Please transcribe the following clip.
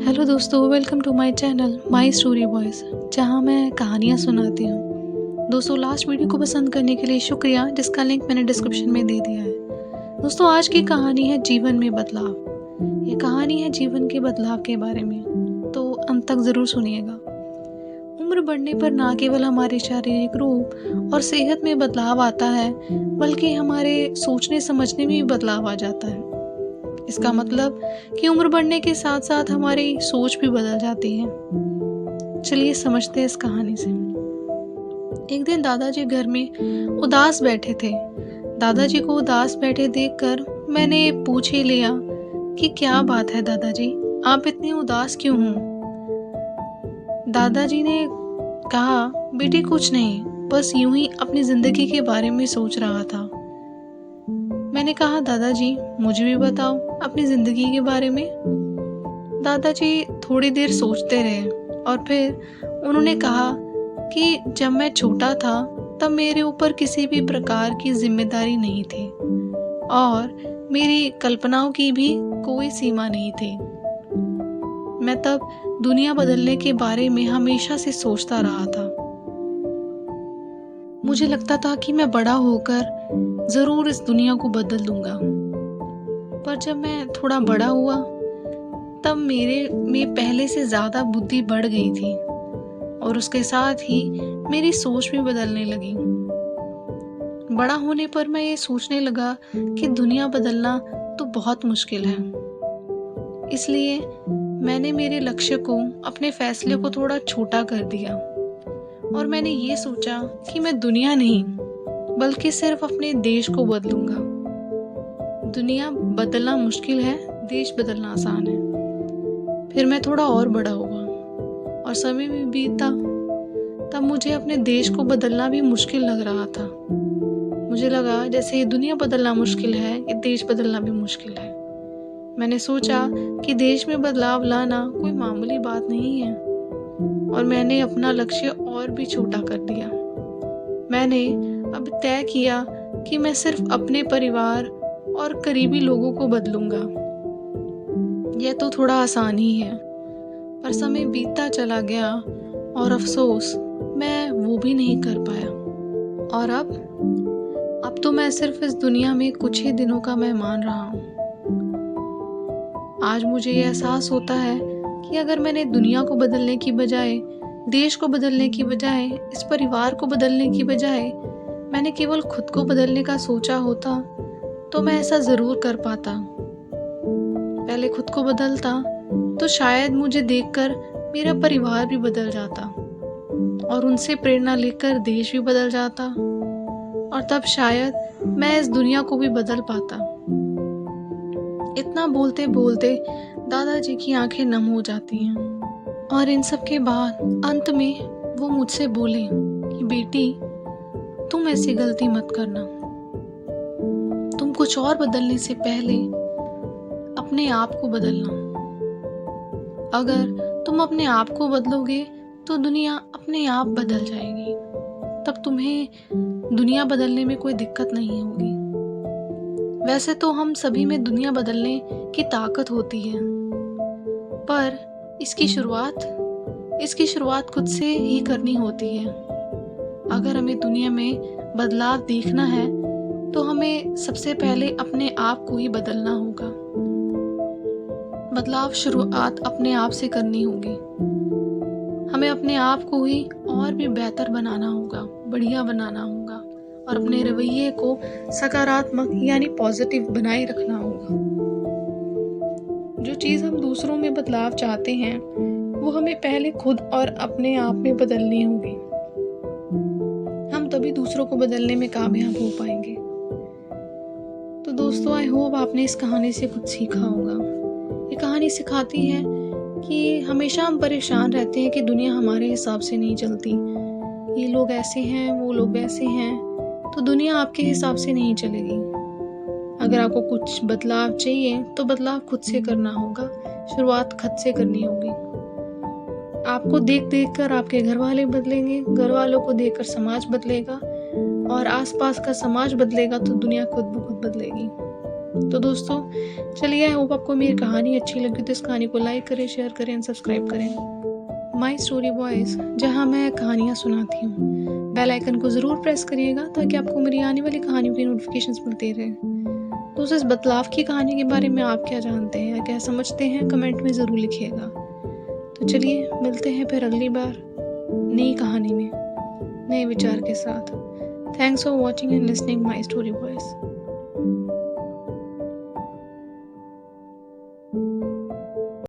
Hello दोस्तों, welcome to my channel My Story Voice, जहां मैं कहानियां सुनाती हूं। दोस्तों, लास्ट वीडियो को पसंद करने के लिए शुक्रिया, जिसका लिंक मैंने डिस्क्रिप्शन में दे दिया है। दोस्तों, आज की कहानी है जीवन में बदलाव। ये कहानी है जीवन के बदलाव के बारे में, तो अंत तक ज़रूर सुनिएगा। उम्र बढ़ने पर ना केवल हमारे शारीरिक रूप और सेहत में बदलाव आता है, बल्कि हमारे सोचने समझने में भी बदलाव आ जाता है। इसका मतलब कि उम्र बढ़ने के साथ साथ हमारी सोच भी बदल जाती है। चलिए समझते हैं इस कहानी से। एक दिन दादाजी घर में उदास बैठे थे। दादाजी को उदास बैठे देखकर मैंने पूछ ही लिया कि क्या बात है दादाजी, आप इतने उदास क्यों हो? दादाजी ने कहा, बेटे कुछ नहीं, बस यूं ही अपनी जिंदगी के बारे में सोच रहा था। मैंने कहा, दादाजी मुझे भी बताओ अपनी जिंदगी के बारे में। दादाजी थोड़ी देर सोचते रहे और फिर उन्होंने कहा कि जब मैं छोटा था तब मेरे ऊपर किसी भी प्रकार की जिम्मेदारी नहीं थी और मेरी कल्पनाओं की भी कोई सीमा नहीं थी। मैं तब दुनिया बदलने के बारे में हमेशा से सोचता रहा था। मुझे लगता था कि मैं बड़ा होकर ज़रूर इस दुनिया को बदल दूंगा। पर जब मैं थोड़ा बड़ा हुआ तब मेरे में पहले से ज़्यादा बुद्धि बढ़ गई थी और उसके साथ ही मेरी सोच भी बदलने लगी। बड़ा होने पर मैं ये सोचने लगा कि दुनिया बदलना तो बहुत मुश्किल है। इसलिए मैंने मेरे लक्ष्य को, अपने फैसले को थोड़ा छोटा कर दिया और मैंने ये सोचा कि मैं दुनिया नहीं बल्कि सिर्फ अपने देश को बदलूंगा। दुनिया बदलना मुश्किल है, देश बदलना आसान है। फिर मैं थोड़ा और बड़ा हुआ और समय भी बीता, तब मुझे अपने देश को बदलना भी मुश्किल लग रहा था। मुझे लगा जैसे ये दुनिया बदलना मुश्किल है, ये देश बदलना भी मुश्किल है। मैंने सोचा कि देश में बदलाव लाना कोई मामूली बात नहीं है और मैंने अपना लक्ष्य और भी छोटा कर दिया। मैंने अब तय किया कि मैं सिर्फ अपने परिवार और करीबी लोगों को बदलूंगा। यह तो थोड़ा आसान ही है, पर समय बीतता चला गया और अफसोस मैं वो भी नहीं कर पाया। और अब तो मैं सिर्फ इस दुनिया में कुछ ही दिनों का मेहमान रहा हूँ। आज मुझे यह एहसास होता है कि अगर मैंने दुनिया को बदलने की बजाय, देश को बदलने की बजाय, इस परिवार को बदलने की बजाय मैंने केवल खुद को बदलने का सोचा होता तो मैं ऐसा ज़रूर कर पाता। पहले खुद को बदलता तो शायद मुझे देखकर मेरा परिवार भी बदल जाता और उनसे प्रेरणा लेकर देश भी बदल जाता और तब शायद मैं इस दुनिया को भी बदल पाता। इतना बोलते बोलते दादाजी की आंखें नम हो जाती हैं और इन सब के बाद अंत में वो मुझसे बोले कि बेटी, तुम ऐसी गलती मत करना। तुम कुछ और बदलने से पहले अपने आप को बदलना। अगर तुम अपने आप को बदलोगे तो दुनिया अपने आप बदल जाएगी। तब तुम्हें दुनिया बदलने में कोई दिक्कत नहीं होगी। वैसे तो हम सभी में दुनिया बदलने की ताकत होती है, पर इसकी शुरुआत खुद से ही करनी होती है। अगर हमें दुनिया में बदलाव देखना है तो हमें सबसे पहले अपने आप को ही बदलना होगा। बदलाव शुरुआत अपने आप से करनी होगी। हमें अपने आप को ही और भी बेहतर बनाना होगा, बढ़िया बनाना होगा और अपने रवैये को सकारात्मक यानी पॉजिटिव बनाए रखना होगा। जो चीज़ हम दूसरों में बदलाव चाहते हैं वो हमें पहले खुद और अपने आप में बदलनी होगी। हम तभी दूसरों को बदलने में कामयाब हो पाएंगे। तो दोस्तों, आई होप आपने इस कहानी से कुछ सीखा होगा। ये कहानी सिखाती है कि हमेशा हम परेशान रहते हैं कि दुनिया हमारे हिसाब से नहीं चलती। ये लोग ऐसे हैं, वो लोग वैसे हैं, तो दुनिया आपके हिसाब से नहीं चलेगी। अगर आपको कुछ बदलाव चाहिए तो बदलाव खुद से करना होगा, शुरुआत खुद से करनी होगी। आपको देख देख कर आपके घर वाले बदलेंगे, घर वालों को देख कर समाज बदलेगा और आसपास का समाज बदलेगा तो दुनिया खुद ब खुद बदलेगी। तो दोस्तों चलिए, आई होप आपको मेरी कहानी अच्छी लगी तो इस कहानी को लाइक करें, शेयर करें एंड सब्सक्राइब करें। माई स्टोरी वॉइस, जहाँ मैं कहानियाँ सुनाती हूँ। बेल आइकन को ज़रूर प्रेस करिएगा ताकि आपको मेरी आने वाली कहानियों की नोटिफिकेशंस मिलती रहे। तो इस बदलाव की कहानी के बारे में आप क्या जानते हैं या क्या समझते हैं, कमेंट में ज़रूर लिखिएगा। तो चलिए मिलते हैं फिर अगली बार नई कहानी में, नए विचार के साथ। Thanks for watching and listening my story voice.